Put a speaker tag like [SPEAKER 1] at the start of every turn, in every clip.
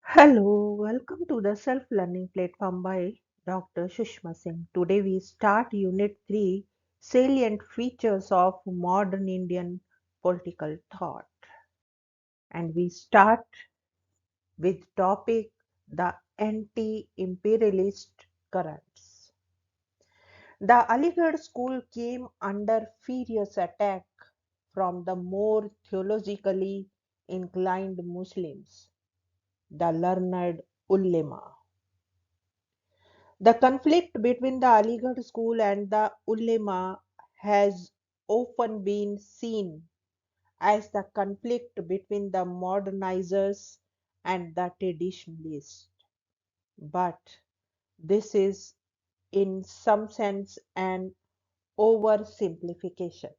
[SPEAKER 1] Hello, welcome to the Self Learning Platform by Dr. Sushma Singh. Today we start Unit 3 Salient Features of Modern Indian Political Thought. And we start with topic the anti-imperialist currents. The Aligarh school came under furious attack from the more theologically inclined Muslims, the learned ulema. The conflict between the Aligarh school and the ulema has often been seen as the conflict between the modernizers and the traditionalists. But this is, in some sense, an oversimplification.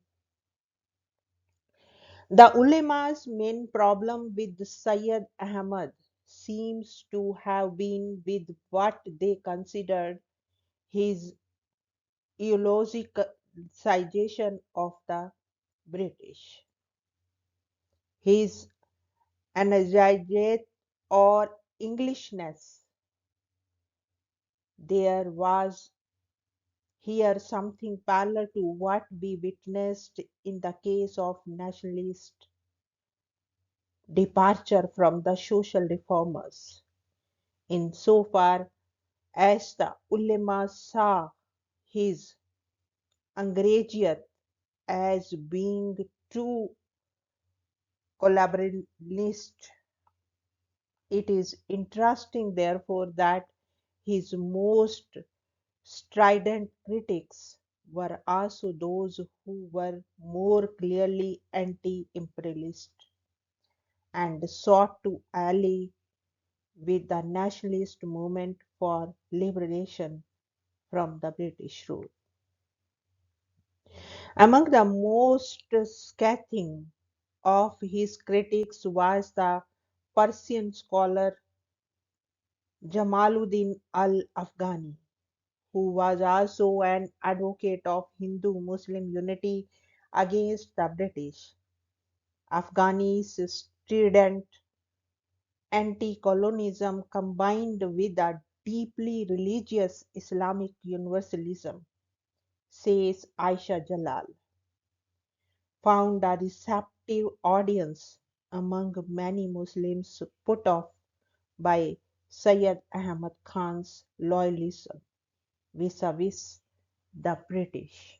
[SPEAKER 1] The ulema's main problem with Sayyid Ahmad seems to have been with what they considered his eulogization of the British. His energetic or Englishness. There was here something parallel to what we witnessed in the case of nationalist departure from the social reformers, insofar as the ulema saw his Angrejiyat as being true collaborationist. It is interesting, therefore, that his most strident critics were also those who were more clearly anti imperialist and sought to ally with the nationalist movement for liberation from the British rule. Among the most scathing of his critics was the Persian scholar Jamaluddin al-Afghani, who was also an advocate of Hindu-Muslim unity against the British. Afghani's strident anti-colonialism combined with a deeply religious Islamic universalism, says Aisha Jalal, found a receptive audience among many Muslims put off by Sayyid Ahmad Khan's loyalism vis-a-vis the British.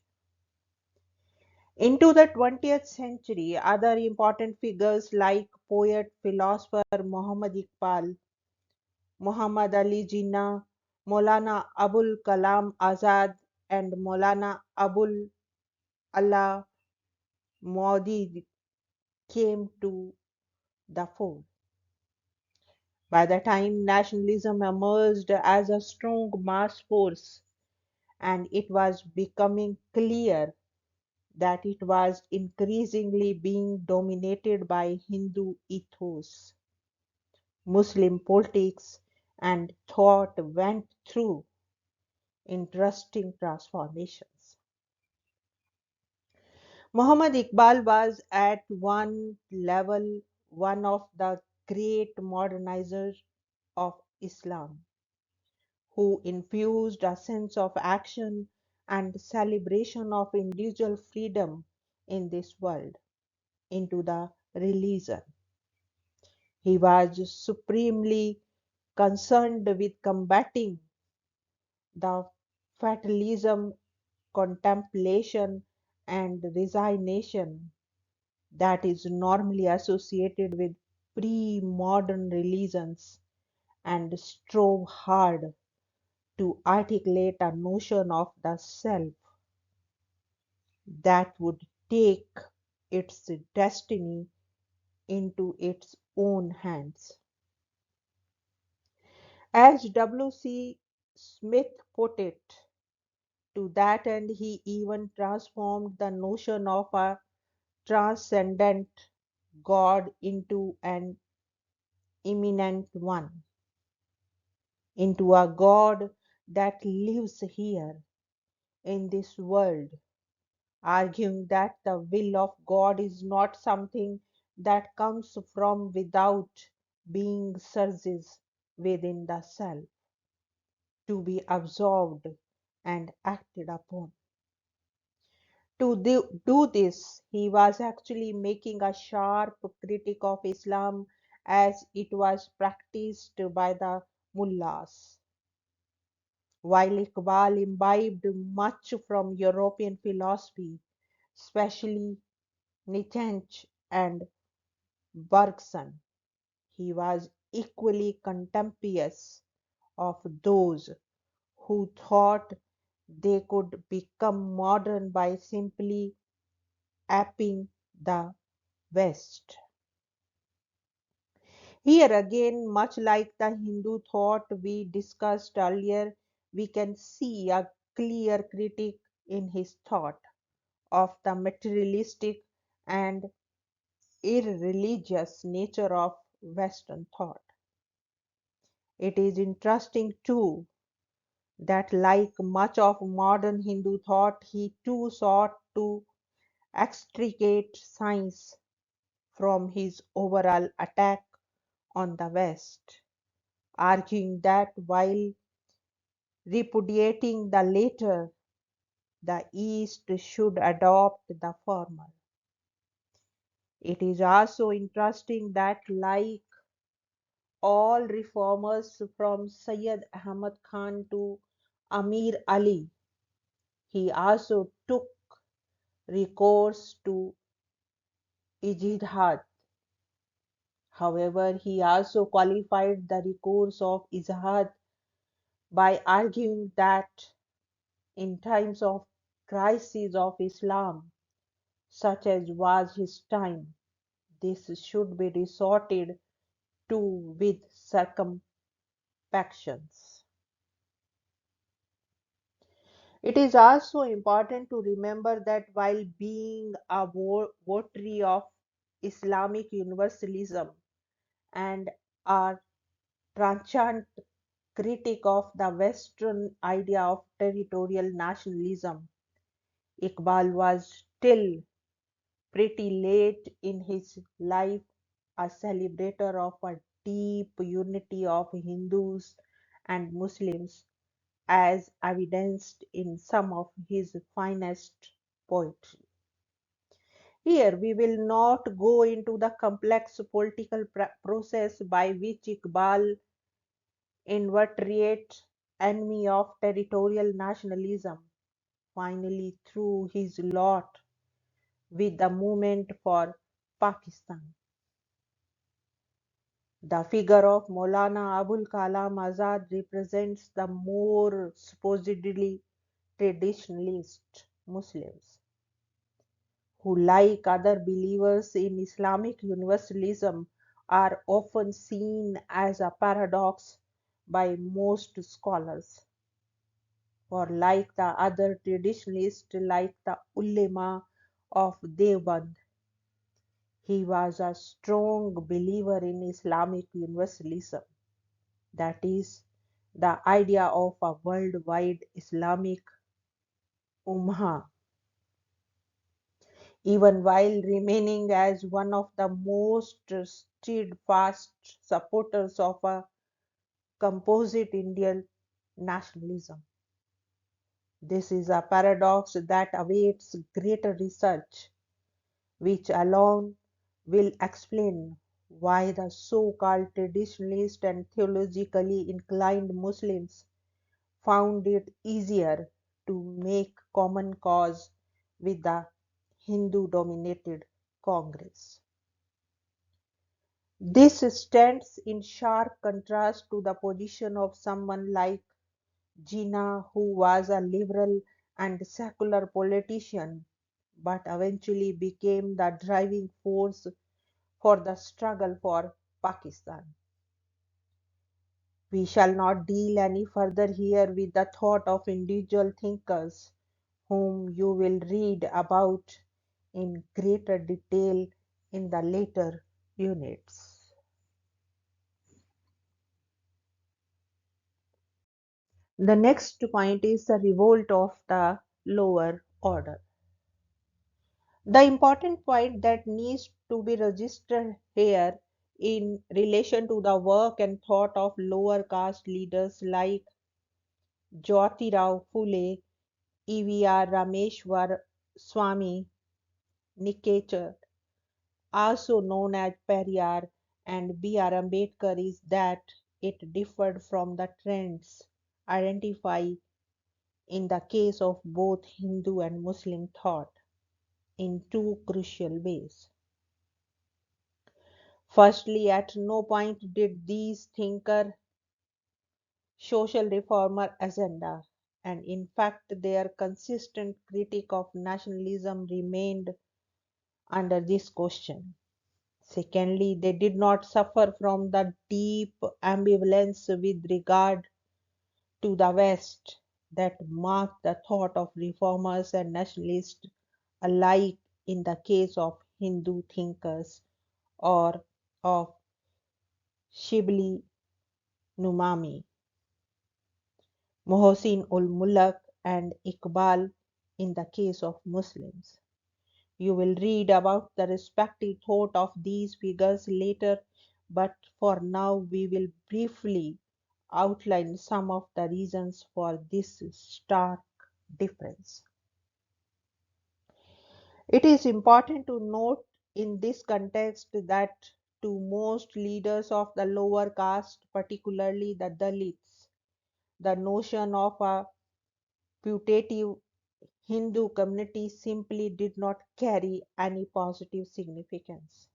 [SPEAKER 1] Into the 20th century, other important figures like poet philosopher Muhammad Iqbal, Muhammad Ali Jinnah, Maulana Abul Kalam Azad, and Maulana Abul Allah Maududi came to the fore. By the time nationalism emerged as a strong mass force, and it was becoming clear that it was increasingly being dominated by Hindu ethos, Muslim politics and thought went through interesting transformations. Muhammad Iqbal was at one level one of the great modernizers of Islam, who infused a sense of action and celebration of individual freedom in this world into the religion. He was supremely concerned with combating the fatalism, contemplation, and resignation that is normally associated with pre modern religions and strove hard to articulate a notion of the self that would take its destiny into its own hands. As W.C. Smith put it, to that end, he even transformed the notion of a transcendent God into an immanent one, into a God that lives here in this world, arguing that the will of God is not something that comes from without, being surges within the self to be absorbed and acted upon. To do this, he was actually making a sharp critique of Islam as it was practiced by the mullahs. While Iqbal imbibed much from European philosophy, especially Nietzsche and Bergson, he was equally contemptuous of those who thought they could become modern by simply aping the West. Here again, much like the Hindu thought we discussed earlier, we can see a clear critique in his thought of the materialistic and irreligious nature of Western thought. It is interesting too that, like much of modern Hindu thought, he too sought to extricate science from his overall attack on the West, arguing that while repudiating the latter, the East should adopt the former. It is also interesting that, like all reformers from Sayyid Ahmad Khan to Amir Ali, he also took recourse to ijtihad. However, he also qualified the recourse of ijtihad by arguing that in times of crisis of Islam, such as was his time, this should be resorted to with circumspections. It is also important to remember that while being a votary of Islamic universalism and a transient critic of the Western idea of territorial nationalism, Iqbal was still pretty late in his life a celebrator of a deep unity of Hindus and Muslims, as evidenced in some of his finest poetry. Here we will not go into the complex political process by which Iqbal, inveterate enemy of territorial nationalism, finally threw his lot with the movement for Pakistan. The figure of Maulana Abul Kalam Azad represents the more supposedly traditionalist Muslims, who, like other believers in Islamic universalism, are often seen as a paradox by most scholars. For like the other traditionalists, like the ulema of Deoband, he was a strong believer in Islamic universalism, that is, the idea of a worldwide Islamic ummah, even while remaining as one of the most steadfast supporters of a composite Indian nationalism. This is a paradox that awaits greater research, which alone will explain why the so-called traditionalist and theologically inclined Muslims found it easier to make common cause with the Hindu-dominated Congress. This stands in sharp contrast to the position of someone like Jinnah, who was a liberal and secular politician but eventually became the driving force for the struggle for Pakistan. We shall not deal any further here with the thought of individual thinkers whom you will read about in greater detail in the later units. The next point is the revolt of the lower order. The important point that needs to be registered here in relation to the work and thought of lower caste leaders like Jyotirao Phule, E.V.R. Rameshwar Swamy Nikecher, also known as Periyar, and B.R. Ambedkar is that it differed from the trends identified in the case of both Hindu and Muslim thought in two crucial ways. Firstly, at no point did these thinkers social reformer agenda, and in fact their consistent critique of nationalism remained under this question. Secondly, they did not suffer from the deep ambivalence with regard to the West that marked the thought of reformers and nationalists alike in the case of Hindu thinkers or of Shibli Numami, Mohsin ul Mulk, and Iqbal in the case of Muslims. You will read about the respective thought of these figures later, but for now we will briefly outline some of the reasons for this stark difference. It is important to note in this context that to most leaders of the lower caste, particularly the Dalits, the notion of a putative Hindu community simply did not carry any positive significance.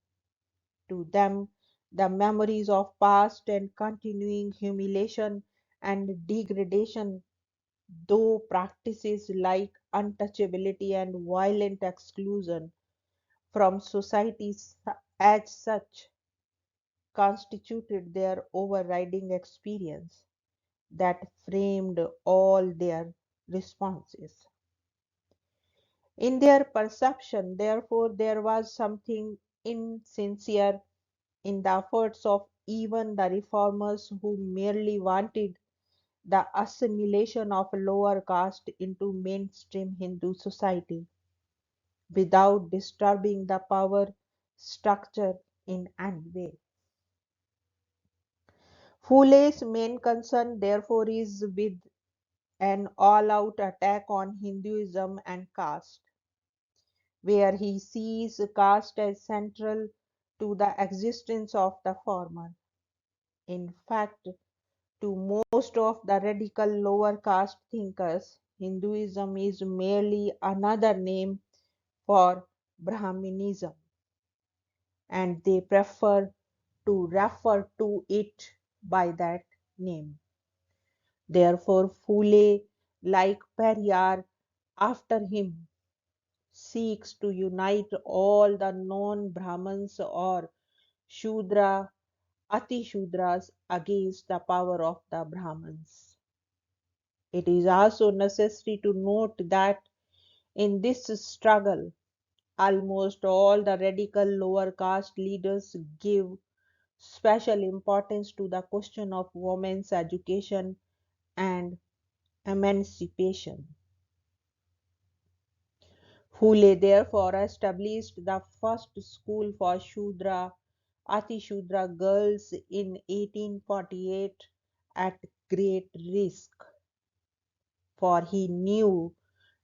[SPEAKER 1] To them, the memories of past and continuing humiliation and degradation, though practices like untouchability and violent exclusion from society as such, constituted their overriding experience that framed all their responses. In their perception, therefore, there was something insincere in the efforts of even the reformers who merely wanted the assimilation of lower caste into mainstream Hindu society without disturbing the power structure in any way. Fule's main concern, therefore, is with an all out attack on Hinduism and caste, where he sees caste as central to the existence of the former. In fact, to most of the radical lower caste thinkers, Hinduism is merely another name for Brahminism, and they prefer to refer to it by that name. Therefore, Fule, like Periyar after him, seeks to unite all the non Brahmins or Shudra Ati Shudras against the power of the Brahmins. It is also necessary to note that in this struggle, almost all the radical lower caste leaders give special importance to the question of women's education and emancipation. Phule therefore established the first school for Shudra Ati Shudra girls in 1848 at great risk, for he knew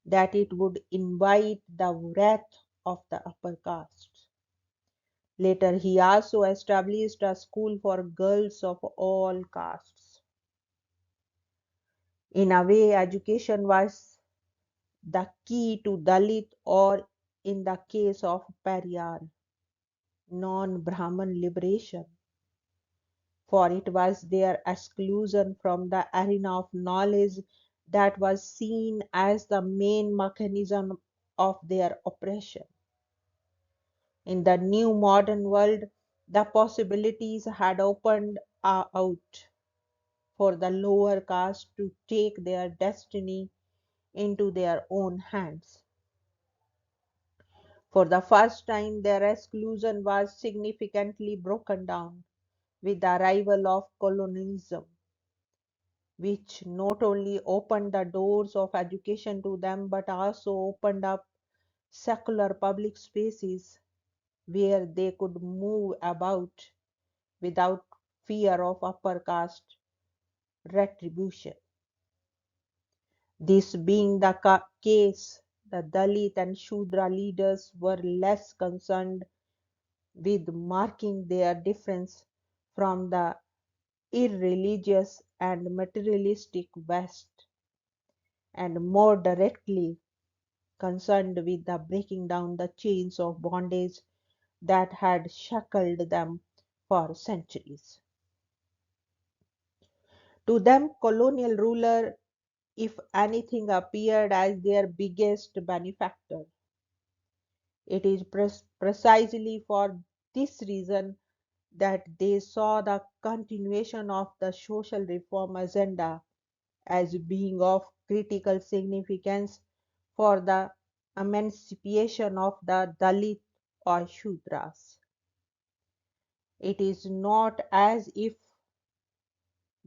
[SPEAKER 1] that it would invite the wrath of the upper castes. Later, he also established a school for girls of all castes. In a way, education was the key to Dalit, or in the case of Periyar, non Brahman liberation, for it was their exclusion from the arena of knowledge that was seen as the main mechanism of their oppression. In the new modern world, the possibilities had opened out for the lower caste to take their destiny into their own hands. For the first time, their exclusion was significantly broken down with the arrival of colonialism, which not only opened the doors of education to them but also opened up secular public spaces where they could move about without fear of upper caste retribution. This being the case, the Dalit and Shudra leaders were less concerned with marking their difference from the irreligious and materialistic West, and more directly concerned with the breaking down the chains of bondage that had shackled them for centuries. To them, colonial ruler, if anything, appeared as their biggest benefactor. It is precisely for this reason that they saw the continuation of the social reform agenda as being of critical significance for the emancipation of the Dalit or Shudras. It is not as if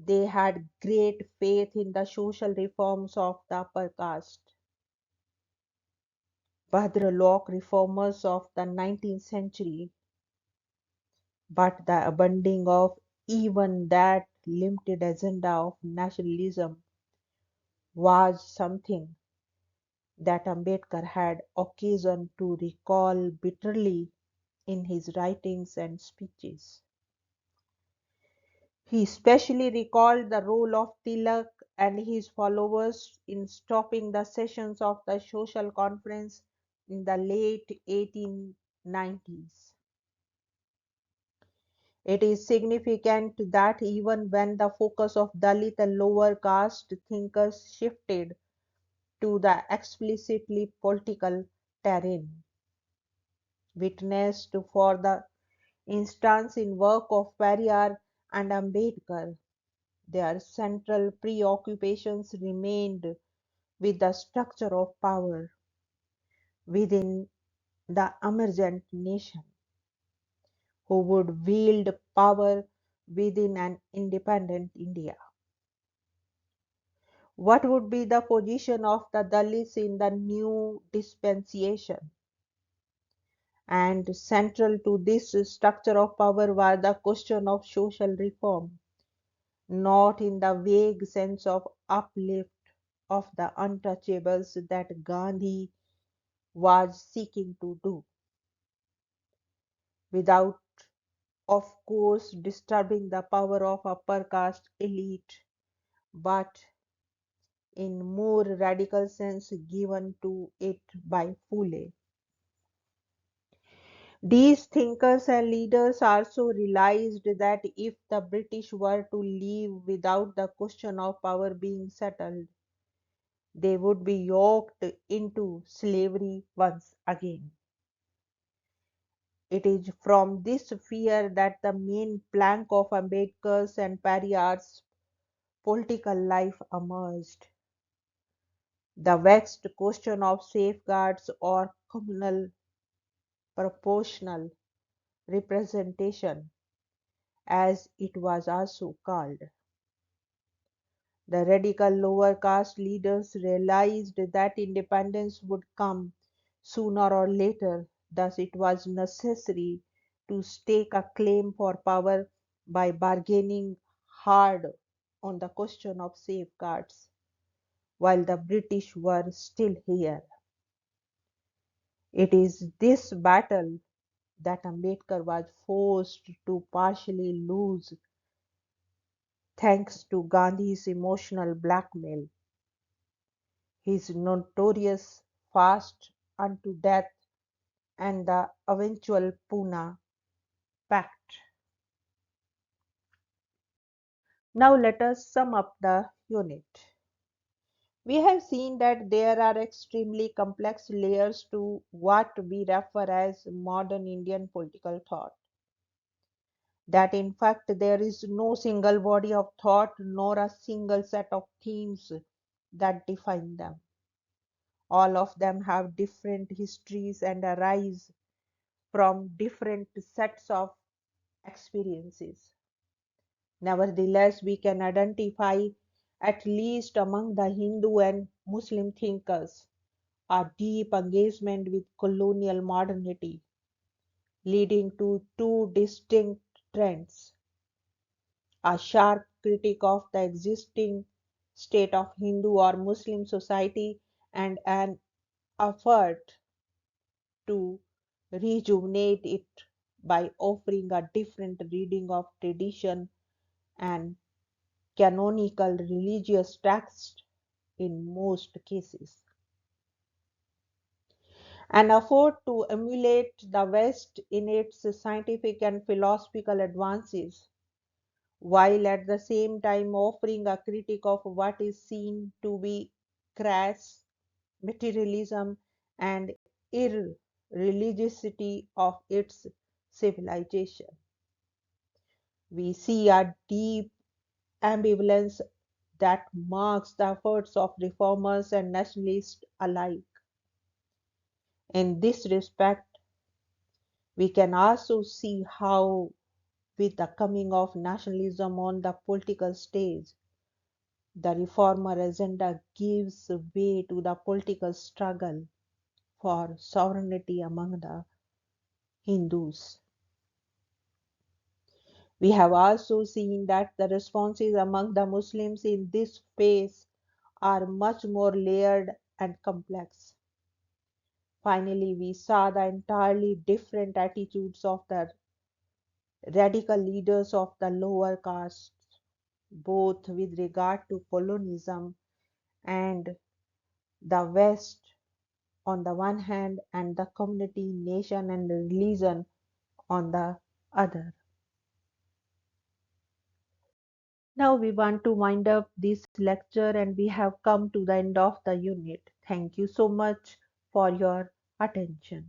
[SPEAKER 1] they had great faith in the social reforms of the upper caste. Bhadralok reformers of the 19th century, but the abandoning of even that limited agenda of nationalism was something that Ambedkar had occasion to recall bitterly in his writings and speeches. He especially recalled the role of Tilak and his followers in stopping the sessions of the social conference in the late 1890s. It is significant that even when the focus of Dalit and lower caste thinkers shifted to the explicitly political terrain, witnessed for the instance in work of Periyar and Ambedkar, their central preoccupations remained with the structure of power within the emergent nation, who would wield power within an independent India. What would be the position of the Dalits in the new dispensation? And central to this structure of power was the question of social reform, not in the vague sense of uplift of the untouchables that Gandhi was seeking to do, without, of course, disturbing the power of upper caste elite, but in more radical sense given to it by Phule. These thinkers and leaders also realized that if the British were to leave without the question of power being settled, they would be yoked into slavery once again. It is from this fear that the main plank of Ambedkar's and Periyar's political life emerged. The vexed question of safeguards or communal proportional representation, as it was also called. The radical lower caste leaders realized that independence would come sooner or later, thus it was necessary to stake a claim for power by bargaining hard on the question of safeguards while the British were still here. It is this battle that Ambedkar was forced to partially lose thanks to Gandhi's emotional blackmail, his notorious fast unto death, and the eventual Pune Pact. Now let us sum up the unit. We have seen that there are extremely complex layers to what we refer as modern Indian political thought. That in fact there is no single body of thought nor a single set of themes that define them. All of them have different histories and arise from different sets of experiences. Nevertheless, we can identify, at least among the Hindu and Muslim thinkers, a deep engagement with colonial modernity, leading to two distinct trends. a sharp critique of the existing state of Hindu or Muslim society, and an effort to rejuvenate it by offering a different reading of tradition and canonical religious texts in most cases. An effort to emulate the West in its scientific and philosophical advances, while at the same time offering a critique of what is seen to be crass materialism and irreligiosity of its civilization. We see a deep ambivalence that marks the efforts of reformers and nationalists alike. In this respect, we can also see how, with the coming of nationalism on the political stage, the reformer agenda gives way to the political struggle for sovereignty among the Hindus. We have also seen that the responses among the Muslims in this phase are much more layered and complex. Finally, we saw the entirely different attitudes of the radical leaders of the lower castes, both with regard to colonialism and the West on the one hand, and the community, nation, and religion on the other. Now we want to wind up this lecture and we have come to the end of the unit. Thank you so much for your attention.